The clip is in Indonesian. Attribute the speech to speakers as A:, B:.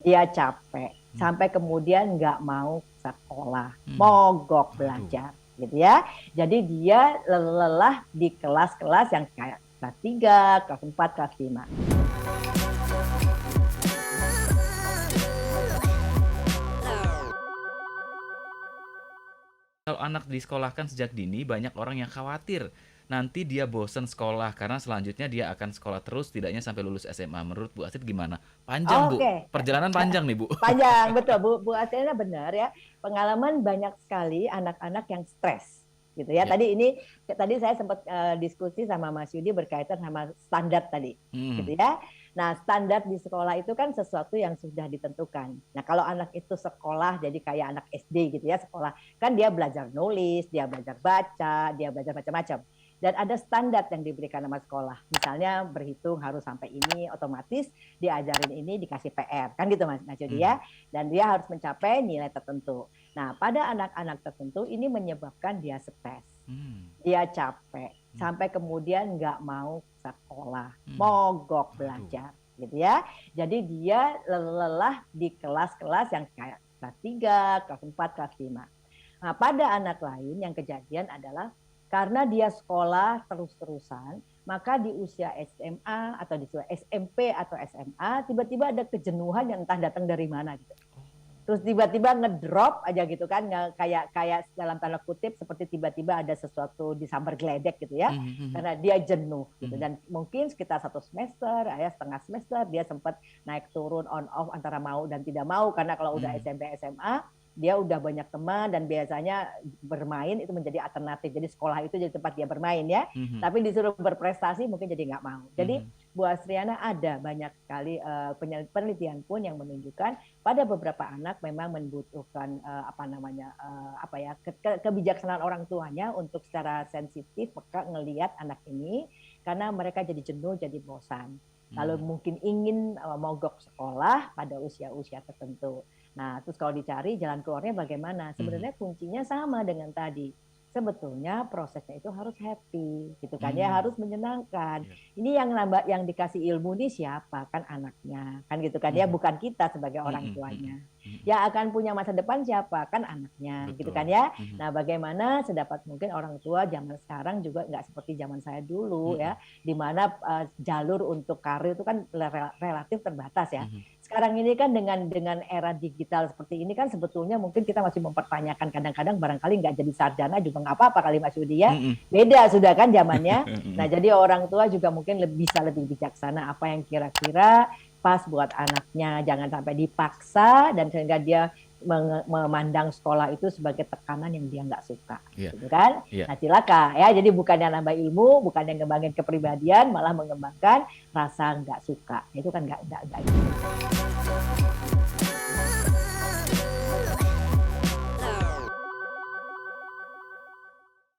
A: Dia capek,
B: Hmm.
A: sampai kemudian nggak mau sekolah,
B: Hmm.
A: mogok
B: Waduh.
A: belajar, gitu ya. Jadi dia lelah di kelas-kelas yang kayak kelas 3, kelas 4, kelas 5.
B: Kalau anak disekolahkan sejak dini, banyak orang yang khawatir nanti dia bosen sekolah karena selanjutnya dia akan sekolah terus tidaknya sampai lulus SMA. Menurut Bu Astrid gimana? Panjang, Bu.
A: Oke,
B: Perjalanan panjang nih, Bu.
A: panjang, betul Bu Asyana benar ya. Pengalaman banyak sekali anak-anak yang stres, gitu ya.
B: Ya.
A: Tadi saya sempat diskusi sama Mas Yudi berkaitan sama standar tadi,
B: Hmm.
A: gitu ya. Nah, standar di sekolah itu kan sesuatu yang sudah ditentukan. Nah, kalau anak itu sekolah jadi kayak anak SD gitu ya, sekolah kan dia belajar nulis, dia belajar baca, dia belajar macam-macam. Dan ada standar yang diberikan sama sekolah. Misalnya berhitung harus sampai ini, otomatis diajarin ini dikasih PR kan gitu Mas Yudi ya, dan dia harus mencapai nilai tertentu. Nah, pada anak-anak tertentu ini menyebabkan dia stres, dia capek, sampai kemudian nggak mau sekolah, mogok
B: Waduh.
A: belajar, gitu ya. Jadi dia lelah di kelas-kelas yang kayak kelas 3, kelas 4, kelas 5. Nah, pada anak lain yang kejadian adalah karena dia sekolah terus-terusan, maka di usia SMA atau di usia SMP atau SMA tiba-tiba ada kejenuhan yang entah datang dari mana gitu. Terus tiba-tiba ngedrop aja gitu kan, kayak dalam tanda kutip seperti tiba-tiba ada sesuatu disambar geledek gitu ya, karena dia jenuh gitu. Dan mungkin sekitar 1 semester, setengah semester dia sempat naik turun on off antara mau dan tidak mau, karena kalau udah SMP SMA dia udah banyak teman dan biasanya bermain itu menjadi alternatif. Jadi sekolah itu jadi tempat dia bermain ya. Tapi disuruh berprestasi mungkin jadi nggak mau. Jadi Bu Astriana ada banyak sekali penelitian pun yang menunjukkan pada beberapa anak memang membutuhkan kebijaksanaan orang tuanya untuk secara sensitif peka ngelihat anak ini, karena mereka jadi jenuh, jadi bosan. Lalu mungkin ingin mogok sekolah pada usia-usia tertentu. Nah, terus kalau dicari jalan keluarnya bagaimana? Sebenarnya kuncinya sama dengan tadi. Sebetulnya prosesnya itu harus happy, gitu kan ya, harus menyenangkan. Ini yang dikasih ilmu ini siapa? Kan anaknya, kan gitu kan ya, bukan kita sebagai orang tuanya. Yang akan punya masa depan siapa? Kan anaknya, gitu kan ya. Nah, bagaimana sedapat mungkin orang tua zaman sekarang juga nggak seperti zaman saya dulu ya, di mana jalur untuk karir itu kan relatif terbatas ya. Sekarang ini kan dengan era digital seperti ini kan sebetulnya mungkin kita masih mempertanyakan kadang-kadang barangkali nggak jadi sarjana juga nggak apa-apa kali Mas Yudi ya. Beda sudah kan zamannya. Nah, jadi orang tua juga mungkin bisa lebih bijaksana apa yang kira-kira pas buat anaknya, jangan sampai dipaksa dan sehingga dia memandang sekolah itu sebagai tekanan yang dia nggak suka, gitu kan? Nah, cilaka ya. Jadi bukannya nambah ilmu, bukannya ngembangin kepribadian, malah mengembangkan rasa nggak suka. Itu kan nggak gitu.